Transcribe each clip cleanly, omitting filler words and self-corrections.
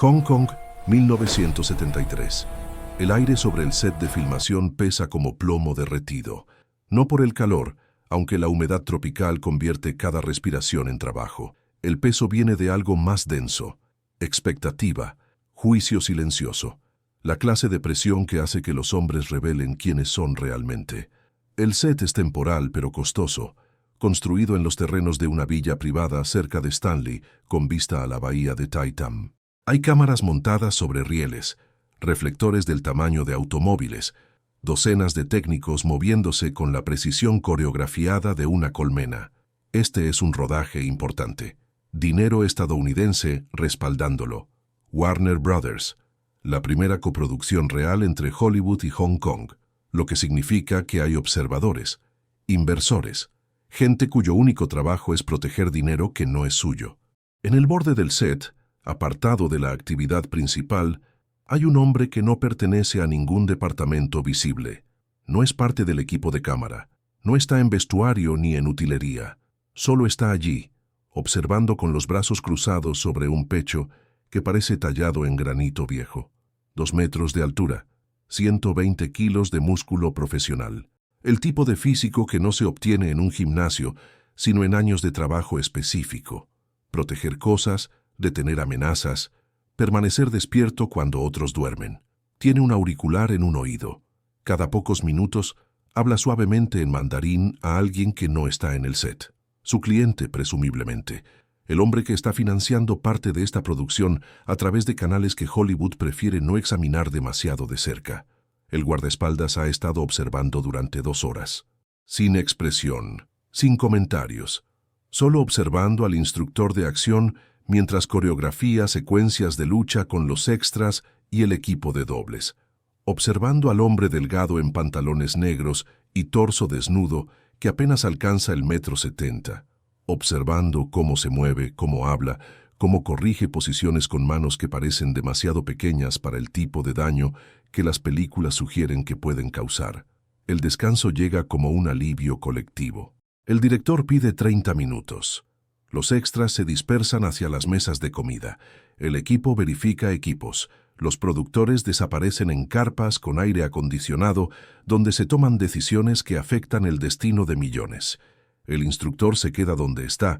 Hong Kong, 1973. El aire sobre el set de filmación pesa como plomo derretido. No por el calor, aunque la humedad tropical convierte cada respiración en trabajo. El peso viene de algo más denso. Expectativa, juicio silencioso. La clase de presión que hace que los hombres revelen quiénes son realmente. El set es temporal pero costoso, construido en los terrenos de una villa privada cerca de Stanley, con vista a la bahía de Tai Tam. Hay cámaras montadas sobre rieles, reflectores del tamaño de automóviles, docenas de técnicos moviéndose con la precisión coreografiada de una colmena. Este es un rodaje importante. Dinero estadounidense respaldándolo. Warner Brothers, la primera coproducción real entre Hollywood y Hong Kong, lo que significa que hay observadores, inversores, gente cuyo único trabajo es proteger dinero que no es suyo. En el borde del set, apartado de la actividad principal, hay un hombre que no pertenece a ningún departamento visible. No es parte del equipo de cámara, no está en vestuario ni en utilería, solo está allí, observando con los brazos cruzados sobre un pecho que parece tallado en granito viejo. 2 metros de altura, 120 kilos de músculo profesional. El tipo de físico que no se obtiene en un gimnasio, sino en años de trabajo específico. Proteger cosas, detener amenazas, permanecer despierto cuando otros duermen. Tiene un auricular en un oído. Cada pocos minutos habla suavemente en mandarín a alguien que no está en el set. Su cliente, presumiblemente. El hombre que está financiando parte de esta producción a través de canales que Hollywood prefiere no examinar demasiado de cerca. El guardaespaldas ha estado observando durante 2 horas. Sin expresión, sin comentarios, solo observando al instructor de acción mientras coreografía secuencias de lucha con los extras y el equipo de dobles. Observando al hombre delgado en pantalones negros y torso desnudo que apenas alcanza el 1,70 m. Observando cómo se mueve, cómo habla, cómo corrige posiciones con manos que parecen demasiado pequeñas para el tipo de daño que las películas sugieren que pueden causar. El descanso llega como un alivio colectivo. El director pide 30 minutos. Los extras se dispersan hacia las mesas de comida. El equipo verifica equipos. Los productores desaparecen en carpas con aire acondicionado donde se toman decisiones que afectan el destino de millones. El instructor se queda donde está,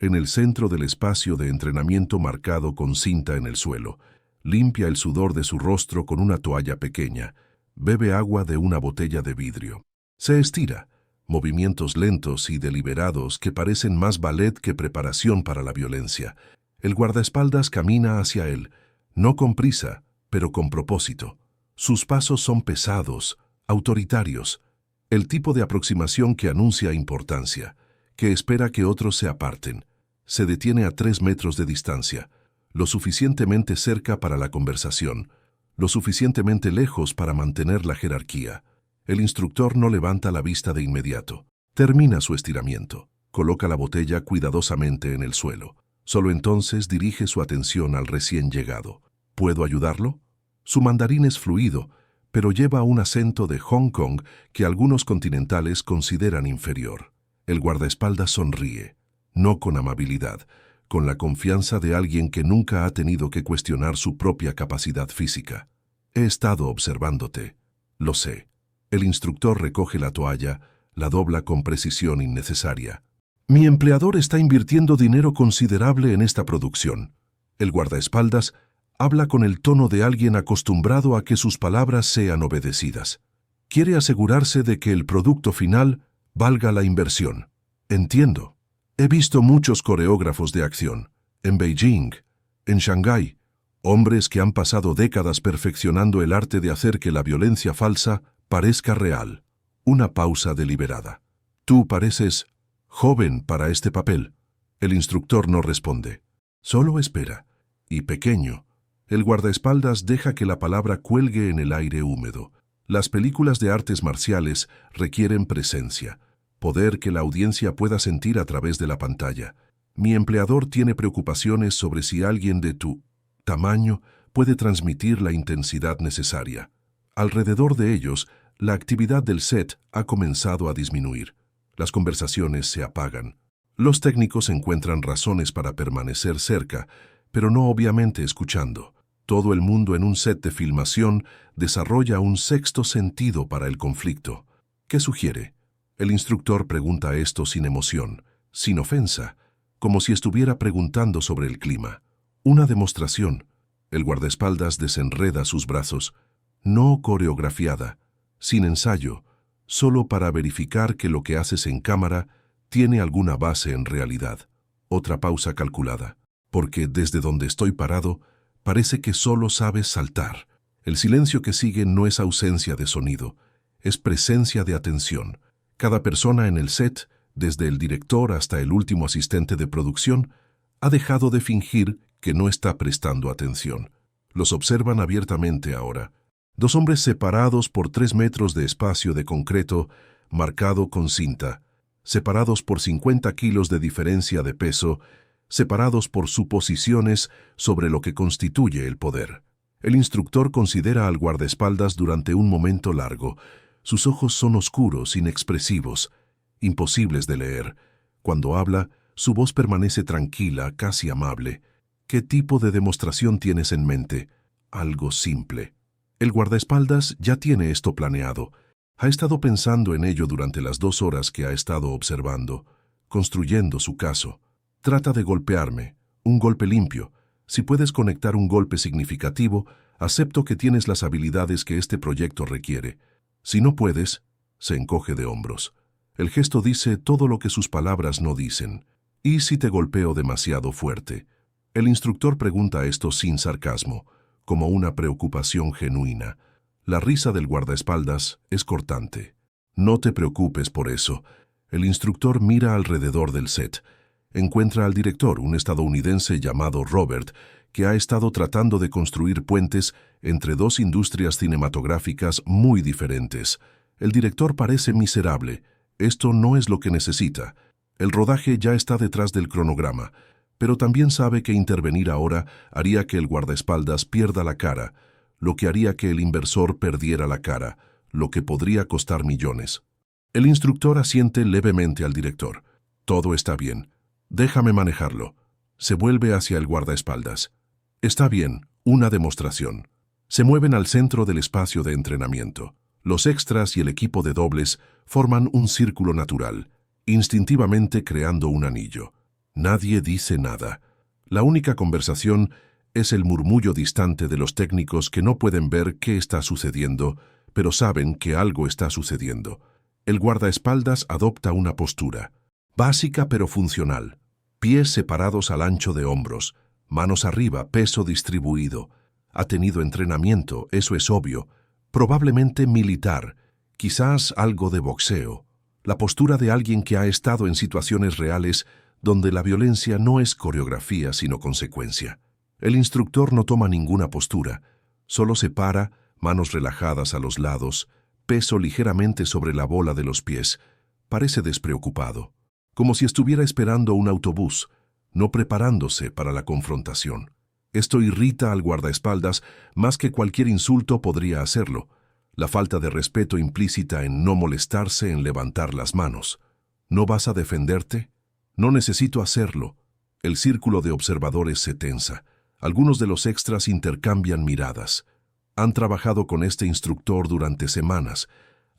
en el centro del espacio de entrenamiento marcado con cinta en el suelo. Limpia el sudor de su rostro con una toalla pequeña. Bebe agua de una botella de vidrio. Se estira. Movimientos lentos y deliberados que parecen más ballet que preparación para la violencia. El guardaespaldas camina hacia él, no con prisa, pero con propósito. Sus pasos son pesados, autoritarios. El tipo de aproximación que anuncia importancia, que espera que otros se aparten. Se detiene a 3 metros de distancia, lo suficientemente cerca para la conversación, lo suficientemente lejos para mantener la jerarquía. El instructor no levanta la vista de inmediato. Termina su estiramiento. Coloca la botella cuidadosamente en el suelo. Solo entonces dirige su atención al recién llegado. ¿Puedo ayudarlo? Su mandarín es fluido, pero lleva un acento de Hong Kong que algunos continentales consideran inferior. El guardaespaldas sonríe, no con amabilidad, con la confianza de alguien que nunca ha tenido que cuestionar su propia capacidad física. He estado observándote. Lo sé. El instructor recoge la toalla, la dobla con precisión innecesaria. Mi empleador está invirtiendo dinero considerable en esta producción. El guardaespaldas habla con el tono de alguien acostumbrado a que sus palabras sean obedecidas. Quiere asegurarse de que el producto final valga la inversión. Entiendo. He visto muchos coreógrafos de acción, en Beijing, en Shanghái, hombres que han pasado décadas perfeccionando el arte de hacer que la violencia falsa parezca real. Una pausa deliberada. Tú pareces joven para este papel. El instructor no responde. Solo espera. Y pequeño. El guardaespaldas deja que la palabra cuelgue en el aire húmedo. Las películas de artes marciales requieren presencia, poder que la audiencia pueda sentir a través de la pantalla. Mi empleador tiene preocupaciones sobre si alguien de tu tamaño puede transmitir la intensidad necesaria. Alrededor de ellos, la actividad del set ha comenzado a disminuir. Las conversaciones se apagan. Los técnicos encuentran razones para permanecer cerca, pero no obviamente escuchando. Todo el mundo en un set de filmación desarrolla un sexto sentido para el conflicto. ¿Qué sugiere? El instructor pregunta esto sin emoción, sin ofensa, como si estuviera preguntando sobre el clima. Una demostración. El guardaespaldas desenreda sus brazos, no coreografiada, sin ensayo, solo para verificar que lo que haces en cámara tiene alguna base en realidad. Otra pausa calculada, porque desde donde estoy parado, parece que solo sabes saltar. El silencio que sigue no es ausencia de sonido, es presencia de atención. Cada persona en el set, desde el director hasta el último asistente de producción, ha dejado de fingir que no está prestando atención. Los observan abiertamente ahora. Dos hombres separados por 3 metros de espacio de concreto marcado con cinta, separados por 50 kilos de diferencia de peso, separados por suposiciones sobre lo que constituye el poder. El instructor considera al guardaespaldas durante un momento largo. Sus ojos son oscuros, inexpresivos, imposibles de leer. Cuando habla, su voz permanece tranquila, casi amable. ¿Qué tipo de demostración tienes en mente? Algo simple. El guardaespaldas ya tiene esto planeado. Ha estado pensando en ello durante las 2 horas que ha estado observando, construyendo su caso. Trata de golpearme, un golpe limpio. Si puedes conectar un golpe significativo, acepto que tienes las habilidades que este proyecto requiere. Si no puedes, se encoge de hombros. El gesto dice todo lo que sus palabras no dicen. ¿Y si te golpeo demasiado fuerte? El instructor pregunta esto sin sarcasmo, como una preocupación genuina. La risa del guardaespaldas es cortante. No te preocupes por eso. El instructor mira alrededor del set. Encuentra al director, un estadounidense llamado Robert, que ha estado tratando de construir puentes entre 2 industrias cinematográficas muy diferentes. El director parece miserable. Esto no es lo que necesita. El rodaje ya está detrás del cronograma, pero también sabe que intervenir ahora haría que el guardaespaldas pierda la cara, lo que haría que el inversor perdiera la cara, lo que podría costar millones. El instructor asiente levemente al director. Todo está bien. Déjame manejarlo. Se vuelve hacia el guardaespaldas. Está bien, una demostración. Se mueven al centro del espacio de entrenamiento. Los extras y el equipo de dobles forman un círculo natural, instintivamente creando un anillo. Nadie dice nada. La única conversación es el murmullo distante de los técnicos que no pueden ver qué está sucediendo, pero saben que algo está sucediendo. El guardaespaldas adopta una postura, básica pero funcional. Pies separados al ancho de hombros, manos arriba, peso distribuido. Ha tenido entrenamiento, eso es obvio, probablemente militar, quizás algo de boxeo. La postura de alguien que ha estado en situaciones reales donde la violencia no es coreografía sino consecuencia. El instructor no toma ninguna postura, solo se para, manos relajadas a los lados, peso ligeramente sobre la bola de los pies. Parece despreocupado, como si estuviera esperando un autobús, no preparándose para la confrontación. Esto irrita al guardaespaldas más que cualquier insulto podría hacerlo. La falta de respeto implícita en no molestarse en levantar las manos. ¿No vas a defenderte? No necesito hacerlo. El círculo de observadores se tensa. Algunos de los extras intercambian miradas. Han trabajado con este instructor durante semanas.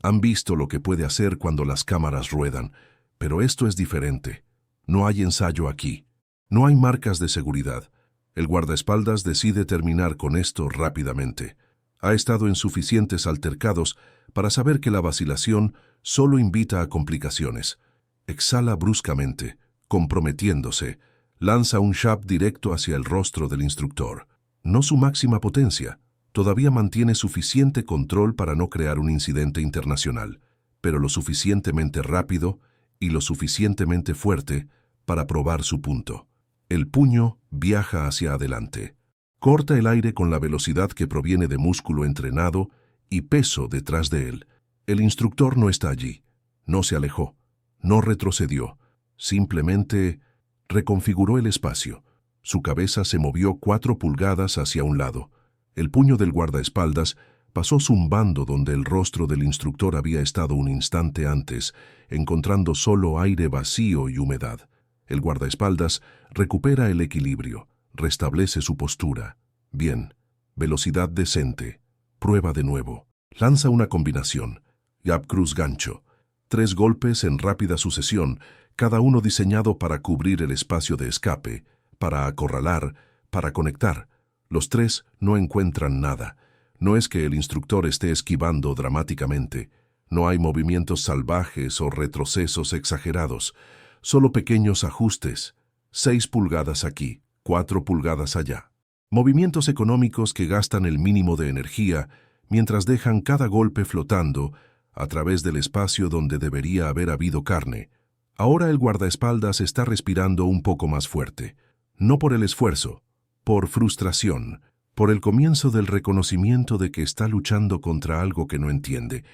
Han visto lo que puede hacer cuando las cámaras ruedan. Pero esto es diferente. No hay ensayo aquí. No hay marcas de seguridad. El guardaespaldas decide terminar con esto rápidamente. Ha estado en suficientes altercados para saber que la vacilación solo invita a complicaciones. Exhala bruscamente, comprometiéndose. Lanza un jab directo hacia el rostro del instructor. No su máxima potencia. Todavía mantiene suficiente control para no crear un incidente internacional, pero lo suficientemente rápido y lo suficientemente fuerte para probar su punto. El puño viaja hacia adelante. Corta el aire con la velocidad que proviene de músculo entrenado y peso detrás de él. El instructor no está allí. No se alejó. No retrocedió. Simplemente reconfiguró el espacio. Su cabeza se movió 4 pulgadas hacia un lado. El puño del guardaespaldas pasó zumbando donde el rostro del instructor había estado un instante antes, encontrando solo aire vacío y humedad. El guardaespaldas recupera el equilibrio, restablece su postura. Bien, Velocidad decente. Prueba de nuevo. Lanza una combinación. Jab cruz gancho. 3 golpes en rápida sucesión, cada uno diseñado para cubrir el espacio de escape, para acorralar, para conectar. Los 3 no encuentran nada. No es que el instructor esté esquivando dramáticamente. No hay movimientos salvajes o retrocesos exagerados. Solo pequeños ajustes. 6 pulgadas aquí, 4 pulgadas allá. Movimientos económicos que gastan el mínimo de energía mientras dejan cada golpe flotando a través del espacio donde debería haber habido carne. Ahora el guardaespaldas está respirando un poco más fuerte. No por el esfuerzo, por frustración, por el comienzo del reconocimiento de que está luchando contra algo que no entiende.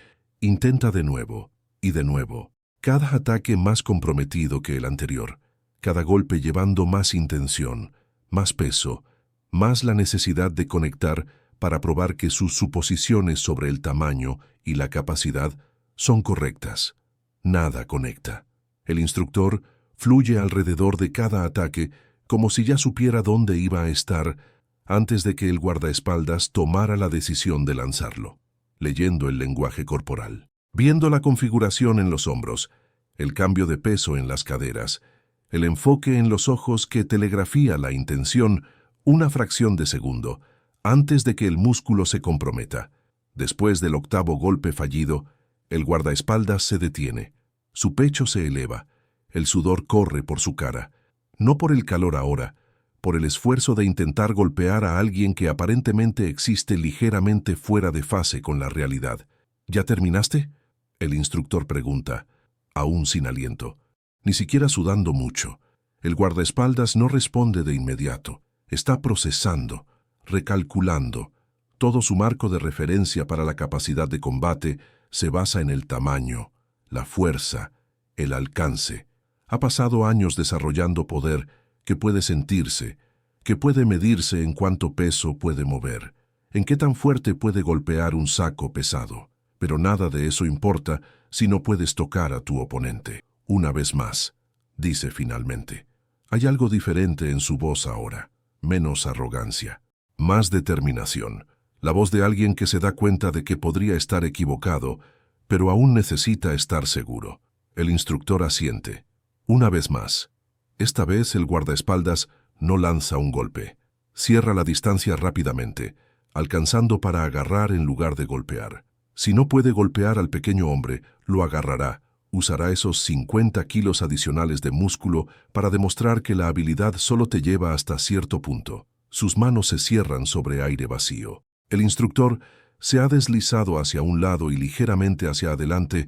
Intenta de nuevo, y de nuevo. Cada ataque más comprometido que el anterior. Cada golpe llevando más intención, más peso, más la necesidad de conectar para probar que sus suposiciones sobre el tamaño y la capacidad son correctas. Nada conecta. El instructor fluye alrededor de cada ataque como si ya supiera dónde iba a estar antes de que el guardaespaldas tomara la decisión de lanzarlo, leyendo el lenguaje corporal, viendo la configuración en los hombros, el cambio de peso en las caderas, el enfoque en los ojos que telegrafía la intención una fracción de segundo, antes de que el músculo se comprometa. Después del 8º golpe fallido, el guardaespaldas se detiene. Su pecho se eleva. El sudor corre por su cara. No por el calor ahora, por el esfuerzo de intentar golpear a alguien que aparentemente existe ligeramente fuera de fase con la realidad. ¿Ya terminaste?, el instructor pregunta, aún sin aliento, ni siquiera sudando mucho. El guardaespaldas no responde de inmediato. Está procesando, recalculando. Todo su marco de referencia para la capacidad de combate se basa en el tamaño, la fuerza, el alcance. Ha pasado años desarrollando poder que puede sentirse, que puede medirse en cuánto peso puede mover, en qué tan fuerte puede golpear un saco pesado. Pero nada de eso importa si no puedes tocar a tu oponente. Una vez más, dice finalmente. Hay algo diferente en su voz ahora. Menos arrogancia, más determinación. La voz de alguien que se da cuenta de que podría estar equivocado, pero aún necesita estar seguro. El instructor asiente. Una vez más. Esta vez el guardaespaldas no lanza un golpe. Cierra la distancia rápidamente, alcanzando para agarrar en lugar de golpear. Si no puede golpear al pequeño hombre, lo agarrará. Usará esos 50 kilos adicionales de músculo para demostrar que la habilidad solo te lleva hasta cierto punto. Sus manos se cierran sobre aire vacío. El instructor se ha deslizado hacia un lado y ligeramente hacia adelante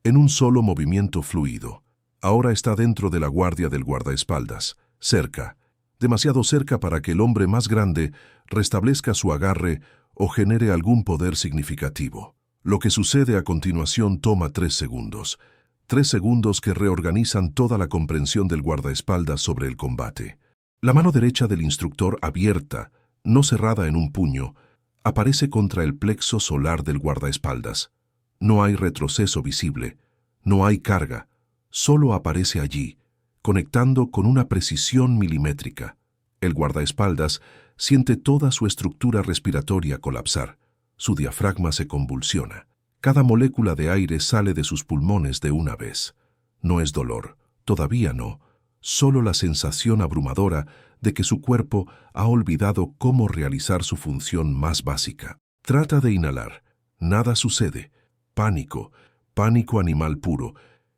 en un solo movimiento fluido. Ahora está dentro de la guardia del guardaespaldas, cerca, demasiado cerca para que el hombre más grande restablezca su agarre o genere algún poder significativo. Lo que sucede a continuación toma 3 segundos. 3 segundos que reorganizan toda la comprensión del guardaespaldas sobre el combate. La mano derecha del instructor abierta, no cerrada en un puño, aparece contra el plexo solar del guardaespaldas. No hay retroceso visible, no hay carga, solo aparece allí, conectando con una precisión milimétrica. El guardaespaldas siente toda su estructura respiratoria colapsar. Su diafragma se convulsiona. Cada molécula de aire sale de sus pulmones de una vez. No es dolor, todavía no, solo la sensación abrumadora de que su cuerpo ha olvidado cómo realizar su función más básica. Trata de inhalar. Nada sucede. Pánico, pánico animal puro,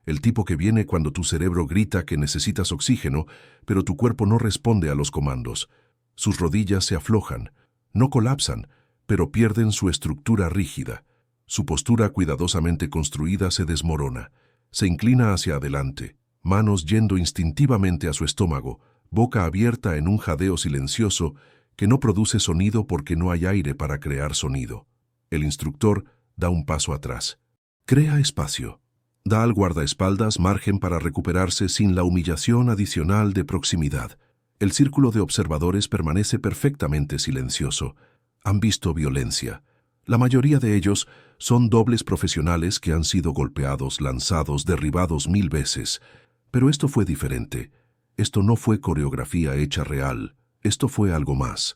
el tipo que viene cuando tu cerebro grita que necesitas oxígeno, pero tu cuerpo no responde a los comandos. Sus rodillas se aflojan, no colapsan, pero pierden su estructura rígida. Su postura cuidadosamente construida se desmorona. Se inclina hacia adelante, manos yendo instintivamente a su estómago, boca abierta en un jadeo silencioso que no produce sonido porque no hay aire para crear sonido. El instructor da un paso atrás. Crea espacio. Da al guardaespaldas margen para recuperarse sin la humillación adicional de proximidad. El círculo de observadores permanece perfectamente silencioso. Han visto violencia. La mayoría de ellos son dobles profesionales que han sido golpeados, lanzados, derribados 1000 veces. Pero esto fue diferente. Esto no fue coreografía hecha real. Esto fue algo más.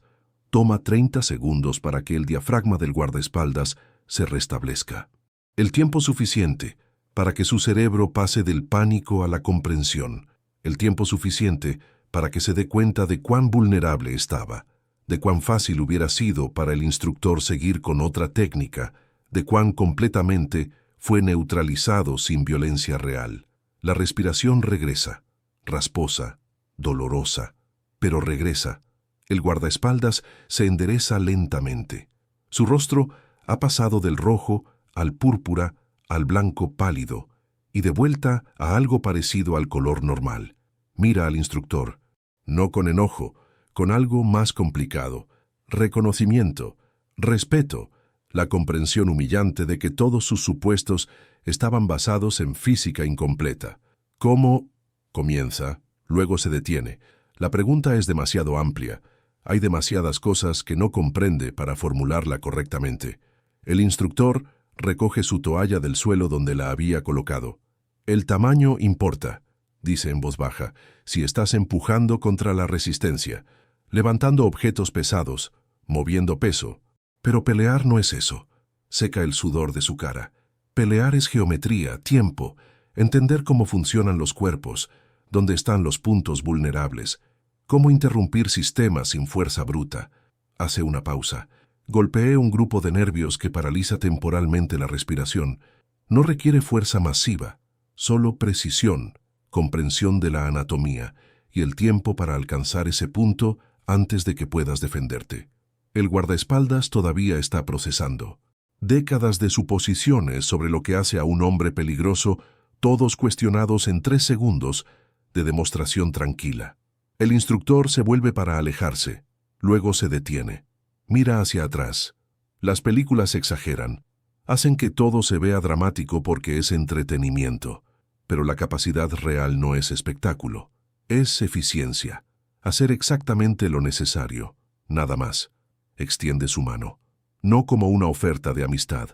Toma 30 segundos para que el diafragma del guardaespaldas se restablezca. El tiempo suficiente para que su cerebro pase del pánico a la comprensión. El tiempo suficiente para que se dé cuenta de cuán vulnerable estaba, de cuán fácil hubiera sido para el instructor seguir con otra técnica, de cuán completamente fue neutralizado sin violencia real. La respiración regresa, rasposa, dolorosa, pero regresa. El guardaespaldas se endereza lentamente. Su rostro ha pasado del rojo al púrpura al blanco pálido y de vuelta a algo parecido al color normal. Mira al instructor, no con enojo, con algo más complicado. Reconocimiento, respeto, la comprensión humillante de que todos sus supuestos estaban basados en física incompleta. ¿Cómo? Comienza, luego se detiene. La pregunta es demasiado amplia. Hay demasiadas cosas que no comprende para formularla correctamente. El instructor recoge su toalla del suelo donde la había colocado. El tamaño importa, dice en voz baja, si estás empujando contra la resistencia, levantando objetos pesados, moviendo peso. Pero pelear no es eso. Seca el sudor de su cara. Pelear es geometría, tiempo, entender cómo funcionan los cuerpos, dónde están los puntos vulnerables, cómo interrumpir sistemas sin fuerza bruta. Hace una pausa. Golpee un grupo de nervios que paraliza temporalmente la respiración. No requiere fuerza masiva, solo precisión, comprensión de la anatomía y el tiempo para alcanzar ese punto antes de que puedas defenderte. El guardaespaldas todavía está procesando. Décadas de suposiciones sobre lo que hace a un hombre peligroso, todos cuestionados en 3 segundos de demostración tranquila. El instructor se vuelve para alejarse, luego se detiene. Mira hacia atrás. Las películas exageran, hacen que todo se vea dramático porque es entretenimiento, pero la capacidad real no es espectáculo, es eficiencia. Hacer exactamente lo necesario, nada más. Extiende su mano, no como una oferta de amistad,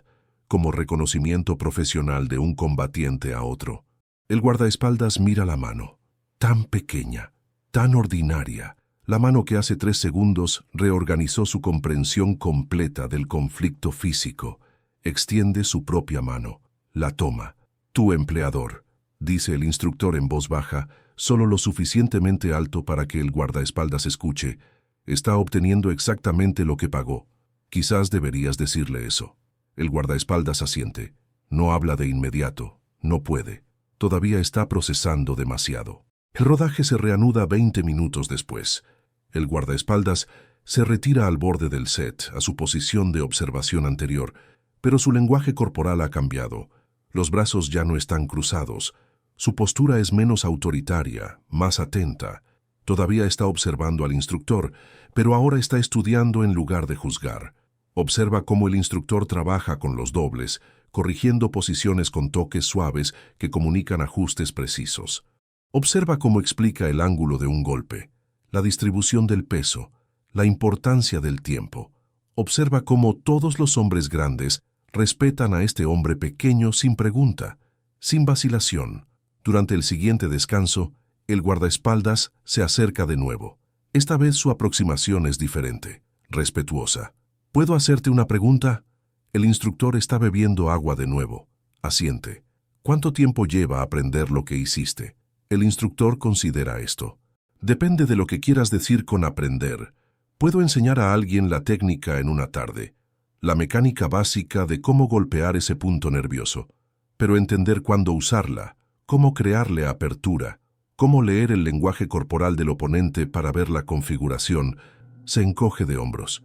como reconocimiento profesional de un combatiente a otro. El guardaespaldas mira la mano, tan pequeña, tan ordinaria, la mano que hace 3 segundos reorganizó su comprensión completa del conflicto físico. Extiende su propia mano, la toma. Tu empleador, dice el instructor en voz baja, solo lo suficientemente alto para que el guardaespaldas escuche, está obteniendo exactamente lo que pagó. Quizás deberías decirle eso. El guardaespaldas asiente. No habla de inmediato. No puede. Todavía está procesando demasiado. El rodaje se reanuda 20 minutos después. El guardaespaldas se retira al borde del set, a su posición de observación anterior, pero su lenguaje corporal ha cambiado. Los brazos ya no están cruzados. Su postura es menos autoritaria, más atenta. Todavía está observando al instructor, pero ahora está estudiando en lugar de juzgar. Observa cómo el instructor trabaja con los dobles, corrigiendo posiciones con toques suaves que comunican ajustes precisos. Observa cómo explica el ángulo de un golpe, la distribución del peso, la importancia del tiempo. Observa cómo todos los hombres grandes respetan a este hombre pequeño sin pregunta, sin vacilación. Durante el siguiente descanso, el guardaespaldas se acerca de nuevo. Esta vez su aproximación es diferente, respetuosa. ¿Puedo hacerte una pregunta? El instructor está bebiendo agua de nuevo. Asiente. ¿Cuánto tiempo lleva aprender lo que hiciste? El instructor considera esto. Depende de lo que quieras decir con aprender. Puedo enseñar a alguien la técnica en una tarde, la mecánica básica de cómo golpear ese punto nervioso, pero entender cuándo usarla, cómo crearle apertura, cómo leer el lenguaje corporal del oponente para ver la configuración, se encoge de hombros.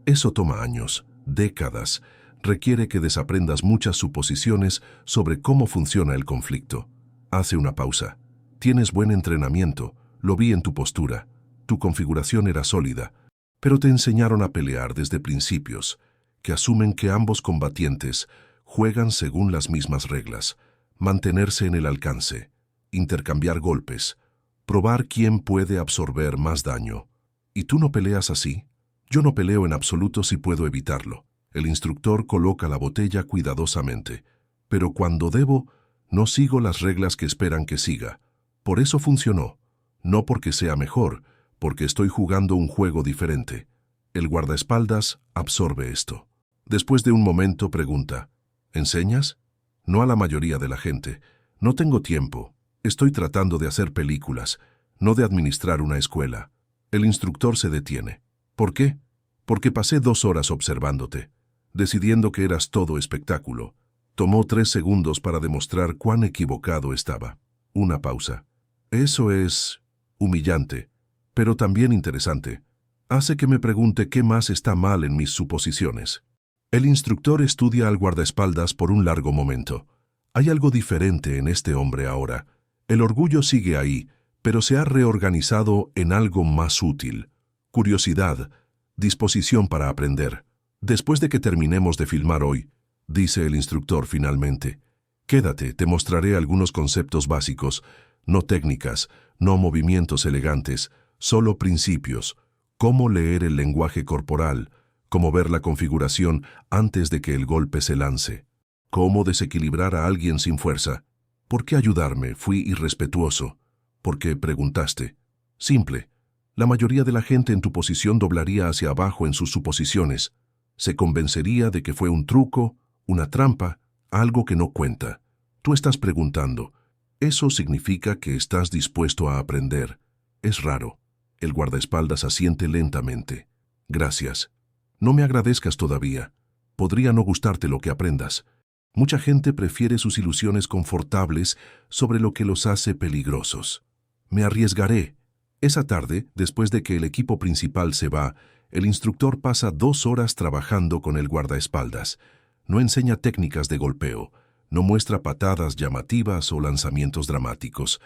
Eso toma años, décadas, requiere que desaprendas muchas suposiciones sobre cómo funciona el conflicto. Hace una pausa. Tienes buen entrenamiento, lo vi en tu postura. Tu configuración era sólida, pero te enseñaron a pelear desde principios, que asumen que ambos combatientes juegan según las mismas reglas, mantenerse en el alcance, intercambiar golpes, probar quién puede absorber más daño. ¿Y tú no peleas así? Yo no peleo en absoluto si puedo evitarlo. El instructor coloca la botella cuidadosamente, pero cuando debo, no sigo las reglas que esperan que siga. Por eso funcionó, no porque sea mejor, porque estoy jugando un juego diferente. El guardaespaldas absorbe esto. Después de un momento pregunta, ¿enseñas? No a la mayoría de la gente. No tengo tiempo. Estoy tratando de hacer películas, no de administrar una escuela. El instructor se detiene. ¿Por qué? Porque pasé 2 horas observándote, decidiendo que eras todo espectáculo. Tomó 3 segundos para demostrar cuán equivocado estaba. Una pausa. Eso es humillante, pero también interesante. Hace que me pregunte qué más está mal en mis suposiciones. El instructor estudia al guardaespaldas por un largo momento. Hay algo diferente en este hombre ahora. El orgullo sigue ahí, pero se ha reorganizado en algo más útil. Curiosidad, disposición para aprender. Después de que terminemos de filmar hoy, dice el instructor finalmente, quédate, te mostraré algunos conceptos básicos, no técnicas, no movimientos elegantes, solo principios, cómo leer el lenguaje corporal, cómo ver la configuración antes de que el golpe se lance, cómo desequilibrar a alguien sin fuerza. ¿Por qué ayudarme? Fui irrespetuoso. ¿Por qué preguntaste? Simple. La mayoría de la gente en tu posición doblaría hacia abajo en sus suposiciones. Se convencería de que fue un truco, una trampa, algo que no cuenta. Tú estás preguntando. Eso significa que estás dispuesto a aprender. Es raro. El guardaespaldas asiente lentamente. Gracias. No me agradezcas todavía. Podría no gustarte lo que aprendas. Mucha gente prefiere sus ilusiones confortables sobre lo que los hace peligrosos. Me arriesgaré. Esa tarde, después de que el equipo principal se va, el instructor pasa 2 horas trabajando con el guardaespaldas. No enseña técnicas de golpeo, no muestra patadas llamativas o lanzamientos dramáticos.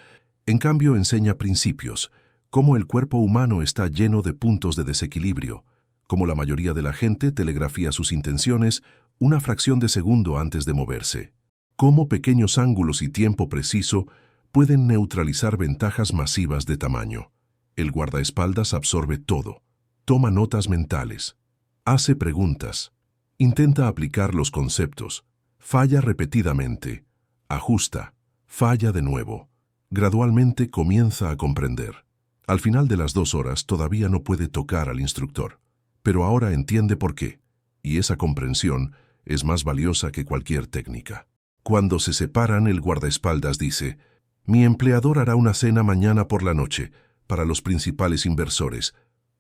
En cambio, enseña principios, cómo el cuerpo humano está lleno de puntos de desequilibrio, cómo la mayoría de la gente telegrafía sus intenciones una fracción de segundo antes de moverse, cómo pequeños ángulos y tiempo preciso pueden neutralizar ventajas masivas de tamaño. El guardaespaldas absorbe todo, toma notas mentales, hace preguntas, intenta aplicar los conceptos, falla repetidamente, ajusta, falla de nuevo. Gradualmente comienza a comprender. Al final de las 2 horas todavía no puede tocar al instructor, pero ahora entiende por qué, y esa comprensión es más valiosa que cualquier técnica. Cuando se separan, el guardaespaldas dice, mi empleador hará una cena mañana por la noche para los principales inversores.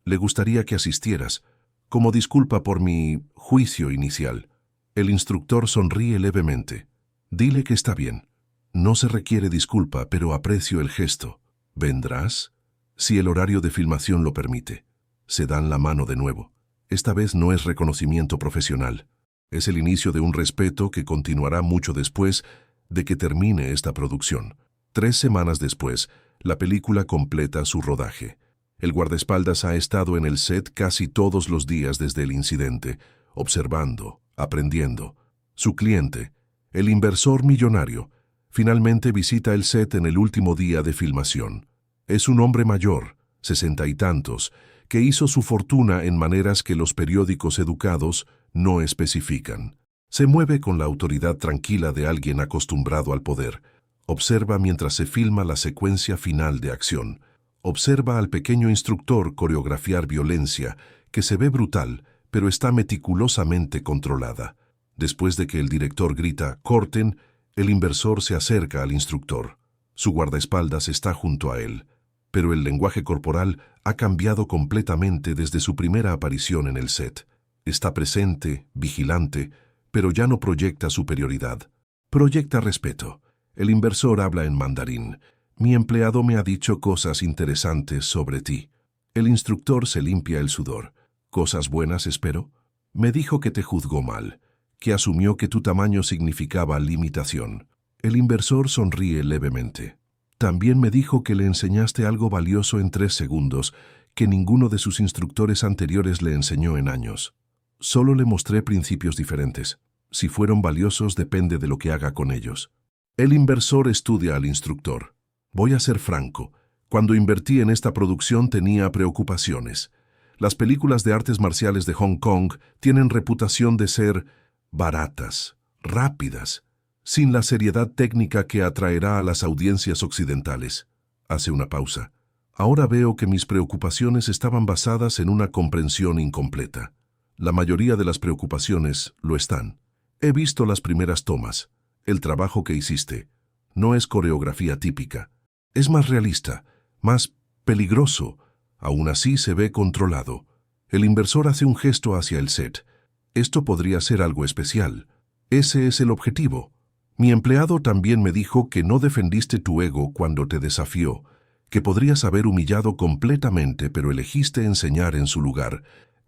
Le gustaría que asistieras, como disculpa por mi juicio inicial. El instructor sonríe levemente. Dile que está bien. No se requiere disculpa, pero aprecio el gesto. ¿Vendrás? Si el horario de filmación lo permite. Se dan la mano de nuevo. Esta vez no es reconocimiento profesional. Es el inicio de un respeto que continuará mucho después de que termine esta producción. 3 semanas después, la película completa su rodaje. El guardaespaldas ha estado en el set casi todos los días desde el incidente, observando, aprendiendo. Su cliente, el inversor millonario, finalmente visita el set en el último día de filmación. Es un hombre mayor, 60 y tantos, que hizo su fortuna en maneras que los periódicos educados no especifican. Se mueve con la autoridad tranquila de alguien acostumbrado al poder. Observa mientras se filma la secuencia final de acción. Observa al pequeño instructor coreografiar violencia, que se ve brutal, pero está meticulosamente controlada. Después de que el director grita «corten», el inversor se acerca al instructor. Su guardaespaldas está junto a él, pero el lenguaje corporal ha cambiado completamente desde su primera aparición en el set. Está presente, vigilante, pero ya no proyecta superioridad. Proyecta respeto. El inversor habla en mandarín. Mi empleado me ha dicho cosas interesantes sobre ti. El instructor se limpia el sudor. ¿Cosas buenas, espero? Me dijo que te juzgó mal, que asumió que tu tamaño significaba limitación. El inversor sonríe levemente. También me dijo que le enseñaste algo valioso en 3 segundos, que ninguno de sus instructores anteriores le enseñó en años. Solo le mostré principios diferentes. Si fueron valiosos depende de lo que haga con ellos. El inversor estudia al instructor. Voy a ser franco. Cuando invertí en esta producción tenía preocupaciones. Las películas de artes marciales de Hong Kong tienen reputación de ser baratas, rápidas, sin la seriedad técnica que atraerá a las audiencias occidentales. Hace una pausa. Ahora veo que mis preocupaciones estaban basadas en una comprensión incompleta. La mayoría de las preocupaciones lo están. He visto las primeras tomas. El trabajo que hiciste no es coreografía típica. Es más realista, más peligroso. Aún así se ve controlado. El inversor hace un gesto hacia el set. Esto podría ser algo especial. Ese es el objetivo. Mi empleado también me dijo que no defendiste tu ego cuando te desafió, que podrías haber humillado completamente, pero elegiste enseñar en su lugar.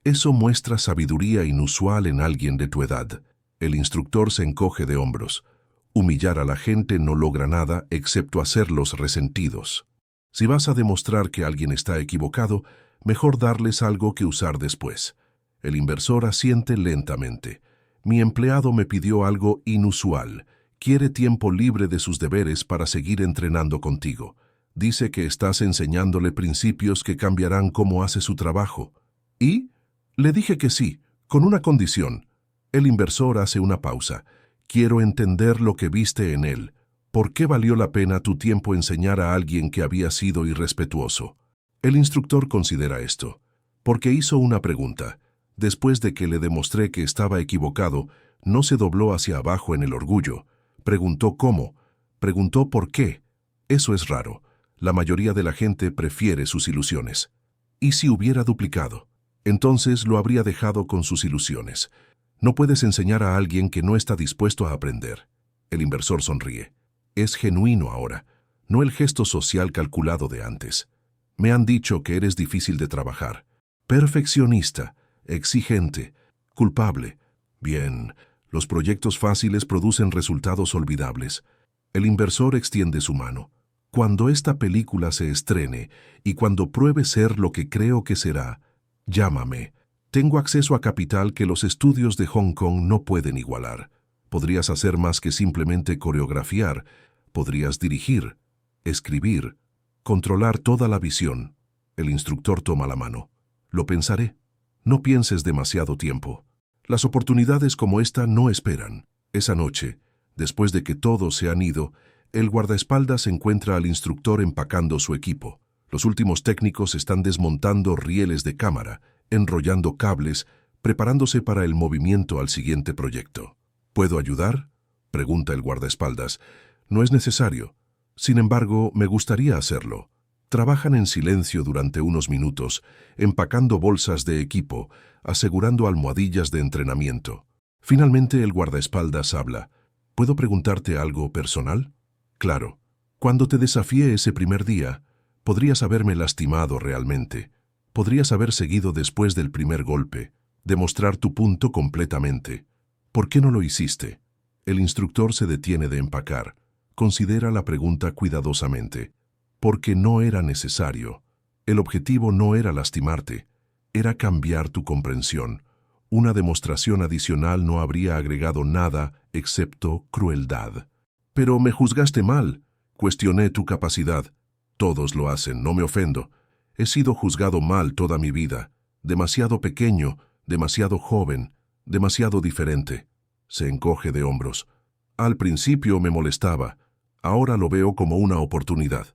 Eso muestra sabiduría inusual en alguien de tu edad. El instructor se encoge de hombros. Humillar a la gente no logra nada excepto hacerlos resentidos. Si vas a demostrar que alguien está equivocado, mejor darles algo que usar después. El inversor asiente lentamente. Mi empleado me pidió algo inusual. Quiere tiempo libre de sus deberes para seguir entrenando contigo. Dice que estás enseñándole principios que cambiarán cómo hace su trabajo. ¿Y? Le dije que sí, con una condición. El inversor hace una pausa. Quiero entender lo que viste en él. ¿Por qué valió la pena tu tiempo enseñar a alguien que había sido irrespetuoso? El instructor considera esto. Porque hizo una pregunta. Después de que le demostré que estaba equivocado, no se dobló hacia abajo en el orgullo. Preguntó cómo. Preguntó por qué. Eso es raro. La mayoría de la gente prefiere sus ilusiones. ¿Y si hubiera duplicado? Entonces lo habría dejado con sus ilusiones. No puedes enseñar a alguien que no está dispuesto a aprender. El inversor sonríe. Es genuino ahora, no el gesto social calculado de antes. Me han dicho que eres difícil de trabajar. Perfeccionista, exigente, culpable. Bien, los proyectos fáciles producen resultados olvidables. El inversor extiende su mano. Cuando esta película se estrene y cuando pruebe ser lo que creo que será, llámame. Tengo acceso a capital que los estudios de Hong Kong no pueden igualar. Podrías hacer más que simplemente coreografiar. Podrías dirigir, escribir, controlar toda la visión. El instructor toma la mano. Lo pensaré. No pienses demasiado tiempo. Las oportunidades como esta no esperan. Esa noche, después de que todos se han ido, el guardaespaldas encuentra al instructor empacando su equipo. Los últimos técnicos están desmontando rieles de cámara, enrollando cables, preparándose para el movimiento al siguiente proyecto. ¿Puedo ayudar?, pregunta el guardaespaldas. No es necesario. Sin embargo, me gustaría hacerlo. Trabajan en silencio durante unos minutos, empacando bolsas de equipo, asegurando almohadillas de entrenamiento. Finalmente el guardaespaldas habla. ¿Puedo preguntarte algo personal? Claro. Cuando te desafié ese primer día, podrías haberme lastimado realmente. Podrías haber seguido después del primer golpe, demostrar tu punto completamente. ¿Por qué no lo hiciste? El instructor se detiene de empacar. Considera la pregunta cuidadosamente. Porque no era necesario. El objetivo no era lastimarte, era cambiar tu comprensión. Una demostración adicional no habría agregado nada excepto crueldad. Pero me juzgaste mal. Cuestioné tu capacidad. Todos lo hacen, no me ofendo. He sido juzgado mal toda mi vida. Demasiado pequeño, demasiado joven, demasiado diferente. Se encoge de hombros. Al principio me molestaba. Ahora lo veo como una oportunidad.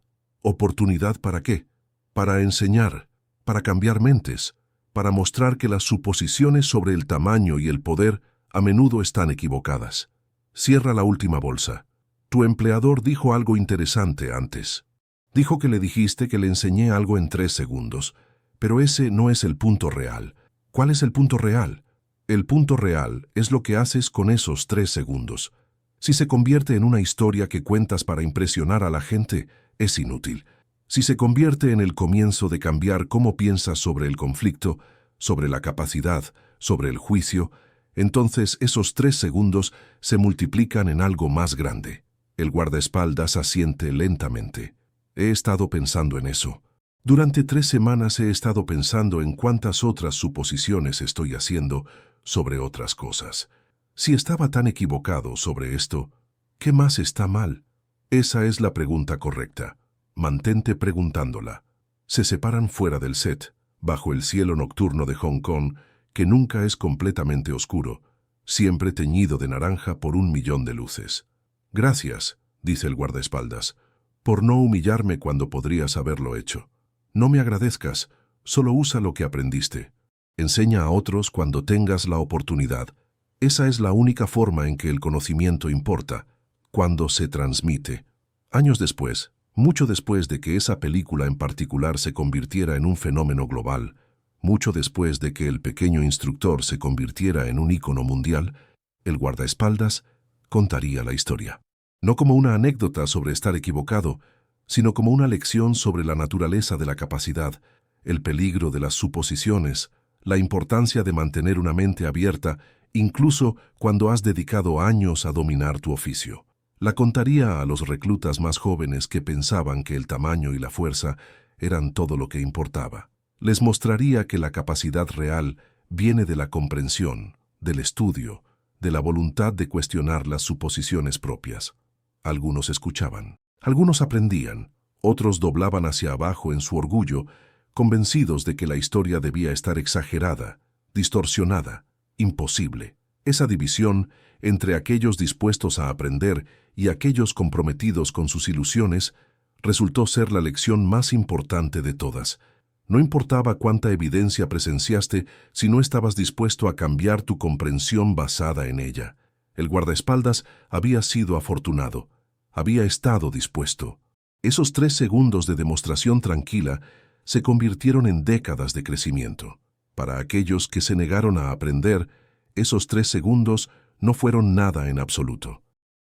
¿Oportunidad para qué? Para enseñar, para cambiar mentes, para mostrar que las suposiciones sobre el tamaño y el poder a menudo están equivocadas. Cierra la última bolsa. Tu empleador dijo algo interesante antes. Dijo que le dijiste que le enseñé algo en 3 segundos, pero ese no es el punto real. ¿Cuál es el punto real? El punto real es lo que haces con esos 3 segundos. Si se convierte en una historia que cuentas para impresionar a la gente, es inútil. Si se convierte en el comienzo de cambiar cómo piensas sobre el conflicto, sobre la capacidad, sobre el juicio, entonces esos 3 segundos se multiplican en algo más grande. El guardaespaldas asiente lentamente. He estado pensando en eso. Durante 3 semanas he estado pensando en cuántas otras suposiciones estoy haciendo sobre otras cosas. Si estaba tan equivocado sobre esto, ¿qué más está mal? Esa es la pregunta correcta. Mantente preguntándola. Se separan fuera del set, bajo el cielo nocturno de Hong Kong, que nunca es completamente oscuro, siempre teñido de naranja por 1.000.000 de luces. Gracias, dice el guardaespaldas, por no humillarme cuando podrías haberlo hecho. No me agradezcas, solo usa lo que aprendiste. Enseña a otros cuando tengas la oportunidad. Esa es la única forma en que el conocimiento importa, cuando se transmite. Años después, mucho después de que esa película en particular se convirtiera en un fenómeno global, mucho después de que el pequeño instructor se convirtiera en un ícono mundial, el guardaespaldas contaría la historia. No como una anécdota sobre estar equivocado, sino como una lección sobre la naturaleza de la capacidad, el peligro de las suposiciones, la importancia de mantener una mente abierta, incluso cuando has dedicado años a dominar tu oficio. La contaría a los reclutas más jóvenes que pensaban que el tamaño y la fuerza eran todo lo que importaba. Les mostraría que la capacidad real viene de la comprensión, del estudio, de la voluntad de cuestionar las suposiciones propias. Algunos escuchaban, algunos aprendían, otros doblaban hacia abajo en su orgullo, convencidos de que la historia debía estar exagerada, distorsionada, imposible. Esa división entre aquellos dispuestos a aprender y aquellos comprometidos con sus ilusiones resultó ser la lección más importante de todas. No importaba cuánta evidencia presenciaste si no estabas dispuesto a cambiar tu comprensión basada en ella. El guardaespaldas había sido afortunado, había estado dispuesto. Esos 3 segundos de demostración tranquila se convirtieron en décadas de crecimiento. Para aquellos que se negaron a aprender, esos 3 segundos no fueron nada en absoluto.